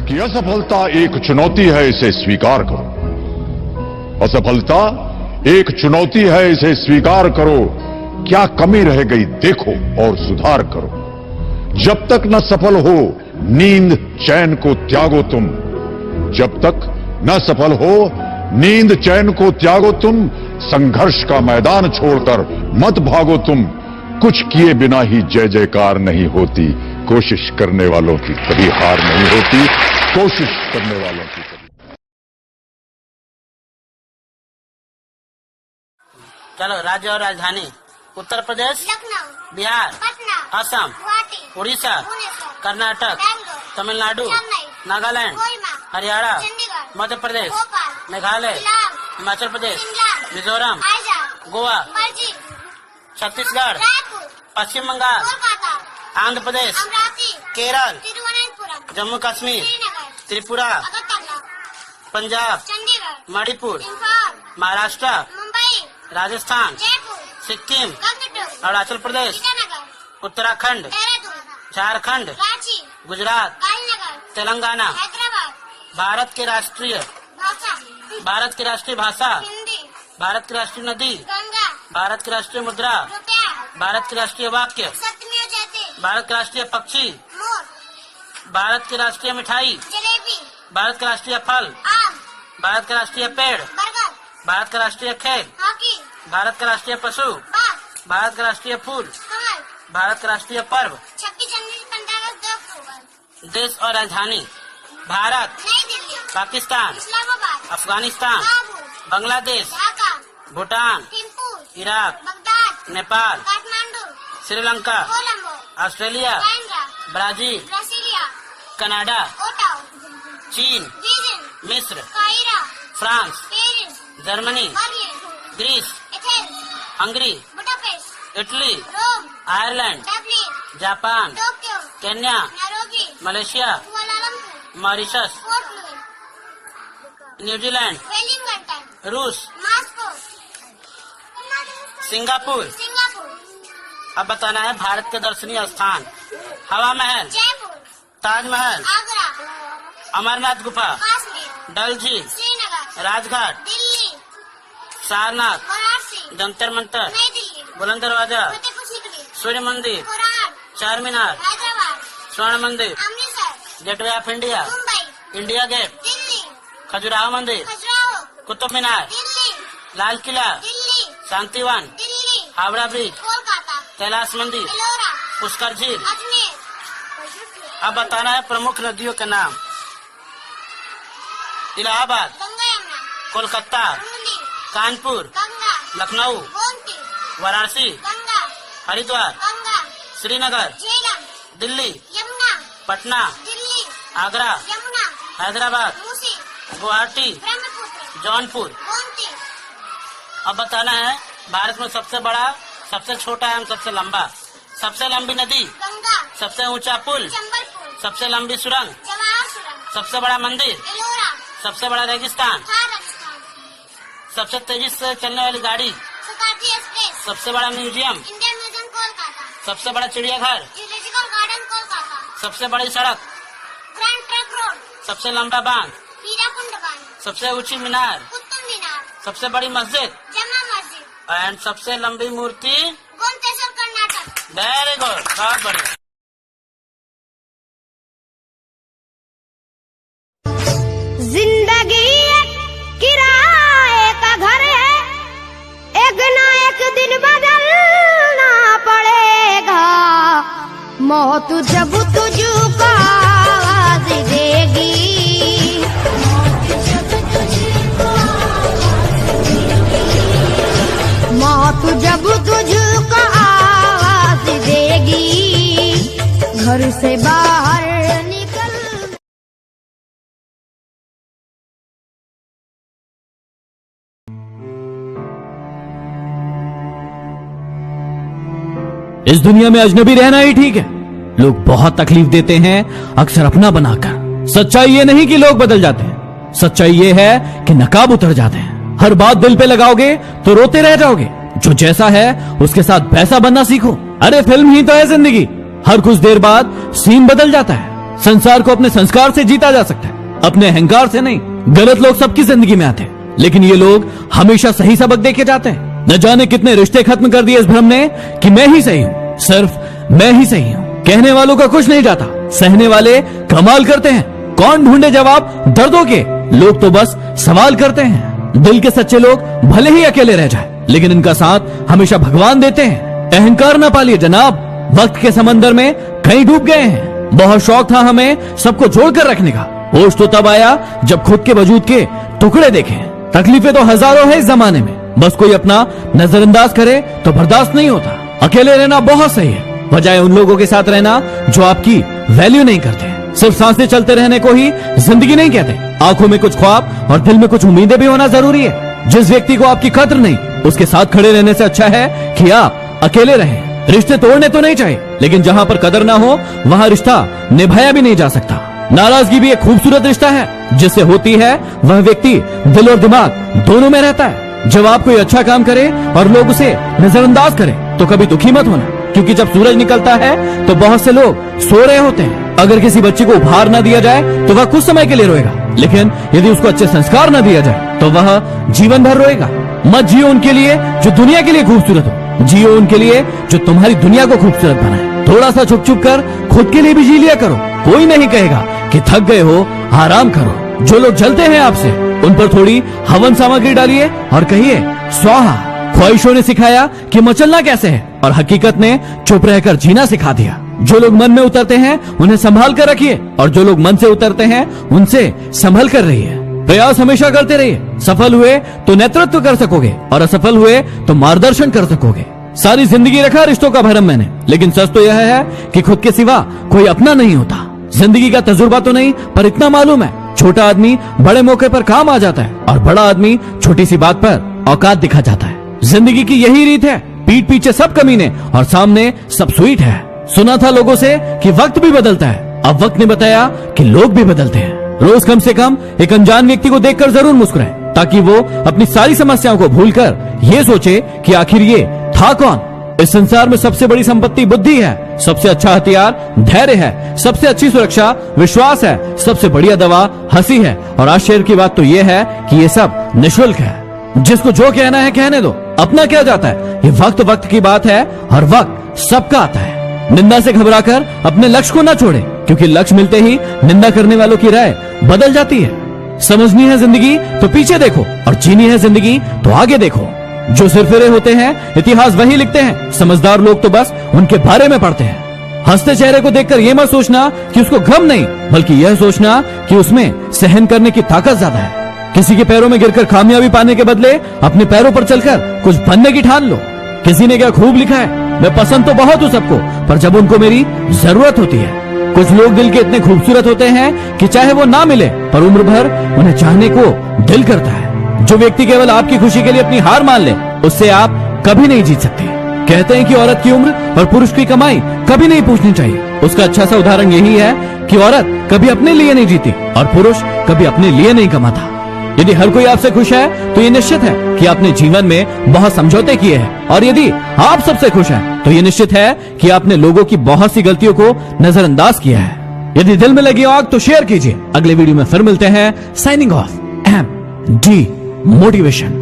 कि असफलता एक चुनौती है, इसे स्वीकार करो। असफलता एक चुनौती है, इसे स्वीकार करो। क्या कमी रह गई देखो और सुधार करो। जब तक न सफल हो नींद चैन को त्यागो तुम। जब तक न सफल हो नींद चैन को त्यागो तुम। संघर्ष का मैदान छोड़कर मत भागो तुम। कुछ किए बिना ही जय जयकार नहीं होती। कोशिश करने वालों की कभी हार नहीं होती। कोशिश करने वालों की कभी। चलो, राज्य और राजधानी। उत्तर प्रदेश, लखनऊ, बिहार, पटना, असम, गुवाहाटी, उड़ीसा, भुवनेश्वर, कर्नाटक, बैंगलोर, तमिलनाडु, चेन्नई, नागालैंड, कोहिमा, हरियाणा, चंडीगढ़, मध्य प्रदेश, भोपाल, मेघालय, शिलांग, हिमाचल प्रदेश, शिमला, मिजोरम, आइजल, गोवा, पणजी, छत्तीसगढ़, रायपुर, पश्चिम बंगाल, कोलकाता, आंध्र प्रदेश, अमरावती, केरल, तिरुवनंतपुरम, जम्मू कश्मीर, श्रीनगर, त्रिपुरा, अगरतला, पंजाब, चंडीगढ़, मणिपुर, इम्फाल, महाराष्ट्र, मुंबई, राजस्थान, जयपुर, सिक्किम, गंगटोक, अरुणाचल प्रदेश, ईटानगर, उत्तराखंड, देहरादून, झारखंड, रांची, गुजरात, गांधीनगर, तेलंगाना। हैदराबाद, भारत के राष्ट्रीय भाषा, हिंदी, भारत की राष्ट्रीय नदी, गंगा, भारत की राष्ट्रीय मुद्रा, रुपया, भारत की राष्ट्रीय वाक्य, सत्यमेव जयते, भारत का राष्ट्रीय पक्षी, मोर, भारत की राष्ट्रीय मिठाई, जलेबी, भारत का राष्ट्रीय फल, आम, भारत का राष्ट्रीय पेड़, बरगद, भारत का राष्ट्रीय खेल, हॉकी, भारत का राष्ट्रीय पशु, बाघ, भारत का राष्ट्रीय फूल, कमल, भारत का राष्ट्रीय पर्व। 26 जनवरी 15 अगस्त 2 अक्टूबर, देश और राजधानी। Bharat, Nai Delhi, Pakistan, Islamabad, Afghanistan, Kabul, Bangladesh, Dhaka, Bhutan, Thimphu, Iraq, Baghdad, Nepal, Kathmandu, Sri Lanka, Colombo, Australia, Canberra, Brazil, Brasilia, Canada, Ottawa, चीन, बीजिंग, मिस्र, काहिरा, France, Paris, Germany, Berlin, Greece, Athens, Hungary, Budapest, Italy, Rome, Ireland, Dublin, Japan, Tokyo, Kenya, Nairobi, Malaysia, Kuala Lumpur, Mauritius, Port Louis, New Zealand, Wellington, रूस, Moscow, Singapore. Singapore, अब बताना है भारत के दर्शनीय स्थान। हवा महल, जयपुर, ताजमहल, आगरा, अमरनाथ गुफा, काश्मीर, डल झील, श्रीनगर, राजघाट, दिल्ली, सारनाथ, वाराणसी, जंतर मंतर, नई दिल्ली, बुलंद दरवाजा, फतेहपुर सीकरी, सूर्य मंदिर, कोराट, चार मीनार, Hyderabad, Swarn Mandir, Amritsar, gateway of India, Mumbai, India gate, Delhi, Khajuraho मंदिर, खजुराहो, कुतुब मीनार, दिल्ली, लाल किला, दिल्ली, शांतिवन, दिल्ली, हावड़ा ब्रिज, कोलकाता, कैलाश मंदिर, एलोरा, पुष्कर झील। अजमेर, अब बताना है प्रमुख नदियों के नाम। इलाहाबाद, गंगा यमुना, कोलकाता, मुरली, कानपुर, गंगा, लखनऊ, गोमती, वाराणसी, गंगा, हरिद्वार, गंगा, श्रीनगर, झेलम, दिल्ली, यमुना, पटना, दिल्ली, आगरा, यमुना, हैदराबाद, मूसी, गुवाहाटी, ब्रह्मपुत्र, जौनपुर। गोमती, अब बताना है भारत में सबसे बड़ा, सबसे छोटा एवं सबसे लंबा, सबसे लंबी नदी, गंगा, सबसे ऊंचा पुल, चंबलपुर, सबसे लंबी सुरंग, जवाहर सुरंग, सबसे बड़ा मंदिर, एलोरा, सबसे बड़ा रेगिस्तान, थार राजस्थान, सबसे तेजी से चलने वाली गाड़ी, शताब्दी एक्सप्रेस, सबसे बड़ा म्यूजियम, इंडियन म्यूजियम कोलकाता, सबसे बड़ा चिड़ियाघर, जूलॉजिकल गार्डन कोलकाता, सबसे बड़ी सड़क, ग्रैंड ट्रक रोड, सबसे लंबा बांध, हीराकुंड बांध, सबसे ऊंची मीनार, कुतुब मीनार, सबसे बड़ी मस्जिद जमा मस्जिद, एंड सबसे लंबी मूर्ति। गोमतेश्वर कर्नाटक। वेरी गुड, बहुत बढ़िया। जिंदगी एक किराए का घर है, एक ना एक दिन बदलना पड़ेगा। मौत जब तुझको आवाज देगी, मौत जब तुझको आवाज देगी, घर से बाहर निकल। इस दुनिया में अजनबी रहना ही ठीक है। लोग बहुत तकलीफ देते हैं अक्सर अपना बनाकर। सच्चाई ये नहीं कि लोग बदल जाते हैं, सच्चाई ये है कि नकाब उतर जाते हैं। हर बात दिल पे लगाओगे तो रोते रह जाओगे। जो जैसा है उसके साथ वैसा बनना सीखो। अरे फिल्म ही तो है जिंदगी, हर कुछ देर बाद सीन बदल जाता है। संसार को अपने संस्कार से जीता जा सकता है, अपने अहंकार से नहीं। गलत लोग सबकी जिंदगी में आते हैं, लेकिन ये लोग हमेशा सही सबक देके जाते हैं। न जाने कितने रिश्ते खत्म कर दिए इस भ्रम ने कि मैं ही सही हूँ, सिर्फ मैं ही सही हूँ। कहने वालों का कुछ नहीं जाता, सहने वाले कमाल करते हैं। कौन ढूंढे जवाब दर्दों के, लोग तो बस सवाल करते हैं। दिल के सच्चे लोग भले ही अकेले रह जाए, लेकिन इनका साथ हमेशा भगवान देते हैं। अहंकार न पालिए जनाब, वक्त के समंदर में कहीं डूब गए हैं। बहुत शौक था हमें सबको जोड़कर रखने का, होश तो तब आया जब खुद के वजूद के टुकड़े देखे। तकलीफें तो हजारों है इस जमाने में, बस कोई अपना नजरअंदाज करे तो बर्दाश्त नहीं होता। अकेले रहना बहुत सही है, बजाय उन लोगों के साथ रहना जो आपकी वैल्यू नहीं करते। सिर्फ सांसें चलते रहने को ही जिंदगी नहीं कहते। आंखों में कुछ ख्वाब और दिल में कुछ उम्मीदें भी होना जरूरी है। जिस व्यक्ति को आपकी कद्र नहीं, उसके साथ खड़े रहने से अच्छा है कि आप अकेले रहें। रिश्ते तोड़ने तो नहीं चाहिए, लेकिन जहां पर कदर ना हो वहां रिश्ता निभाया भी नहीं जा सकता। नाराजगी भी एक खूबसूरत रिश्ता है, जिससे होती है वह व्यक्ति दिल और दिमाग दोनों में रहता है। जब आप कोई अच्छा काम करे और लोग उसे नजरअंदाज करें तो कभी दुखी मत होना, क्योंकि जब सूरज निकलता है तो बहुत से लोग सो रहे होते हैं। अगर किसी बच्चे को उपहार ना दिया जाए तो वह कुछ समय के लिए रोएगा, लेकिन यदि उसको अच्छे संस्कार न दिया जाए तो वह जीवन भर रोएगा। मत जियो उनके लिए जो दुनिया के लिए खूबसूरत हो, जियो उनके लिए जो तुम्हारी दुनिया को खूबसूरत बनाए। थोड़ा सा छुप छुप कर खुद के लिए भी जी लिया करो। कोई नहीं कहेगा कि थक गए हो, आराम करो। जो लोग जलते हैं आपसे, उन पर थोड़ी हवन सामग्री डालिए और कहिए स्वाहा। ख्वाहिशों ने सिखाया कि मचलना कैसे है, और हकीकत ने चुप रहकर जीना सिखा दिया। जो लोग मन में उतरते हैं उन्हें संभाल कर रखिए, और जो लोग मन से उतरते हैं उनसे संभल कर रहिए। प्रयास हमेशा करते रहिए। सफल हुए तो नेतृत्व कर सकोगे, और असफल हुए तो मार्गदर्शन कर सकोगे। सारी जिंदगी रखा रिश्तों का भरम मैंने, लेकिन सच तो यह है कि खुद के सिवा कोई अपना नहीं होता। जिंदगी का तजुर्बा तो नहीं, पर इतना मालूम है, छोटा आदमी बड़े मौके पर काम आ जाता है, और बड़ा आदमी छोटी सी बात पर औकात दिखा जाता है। जिंदगी की यही रीत है, पीठ पीछे सब कमीने और सामने सब स्वीट है। सुना था लोगों से कि वक्त भी बदलता है, अब वक्त ने बताया कि लोग भी बदलते हैं। रोज कम से कम एक अनजान व्यक्ति को देखकर जरूर मुस्कुराए, ताकि वो अपनी सारी समस्याओं को भूलकर ये सोचे कि आखिर ये था कौन। इस संसार में सबसे बड़ी संपत्ति बुद्धि है, सबसे अच्छा हथियार धैर्य है, सबसे अच्छी सुरक्षा विश्वास है, सबसे बढ़िया दवा हंसी है। और आश्चर्य की बात तो ये है कि ये सब निःशुल्क है। जिसको जो कहना है कहने दो, अपना क्या जाता है। ये वक्त वक्त की बात है, और वक्त सबका आता है। निंदा से घबराकर अपने लक्ष्य को न छोड़े, क्योंकि लक्ष्य मिलते ही निंदा करने वालों की राय बदल जाती है। समझनी है जिंदगी तो पीछे देखो, और जीनी है जिंदगी तो आगे देखो। जो सिरफिरे होते हैं इतिहास वही लिखते हैं, समझदार लोग तो बस उनके बारे में पढ़ते हैं। हंसते चेहरे को देखकर यह मत सोचना कि उसको गम नहीं, बल्कि यह सोचना कि उसमें सहन करने की ताकत ज्यादा है। किसी के पैरों में गिरकर कामयाबी पाने के बदले अपने पैरों पर चलकर कुछ बनने की ठान लो। किसी ने क्या खूब लिखा है, मैं पसंद तो बहुत हूँ सबको, पर जब उनको मेरी जरूरत होती है। कुछ लोग दिल के इतने खूबसूरत होते हैं कि चाहे वो ना मिले, पर उम्र भर उन्हें चाहने को दिल करता है। जो व्यक्ति केवल आपकी खुशी के लिए अपनी हार मान ले, उससे आप कभी नहीं जीत सकते। कहते हैं कि औरत की उम्र और पुरुष की कमाई कभी नहीं पूछनी चाहिए। उसका अच्छा सा उदाहरण यही है कि औरत कभी अपने लिए नहीं जीती और पुरुष कभी अपने लिए नहीं कमाता। यदि हर कोई आपसे खुश है तो ये निश्चित है कि आपने जीवन में बहुत समझौते किए हैं, और यदि आप सबसे खुश हैं तो ये निश्चित है कि आपने लोगों की बहुत सी गलतियों को नजरअंदाज किया है। यदि दिल में लगी आग तो शेयर कीजिए। अगले वीडियो में फिर मिलते हैं। Signing off, MD motivation.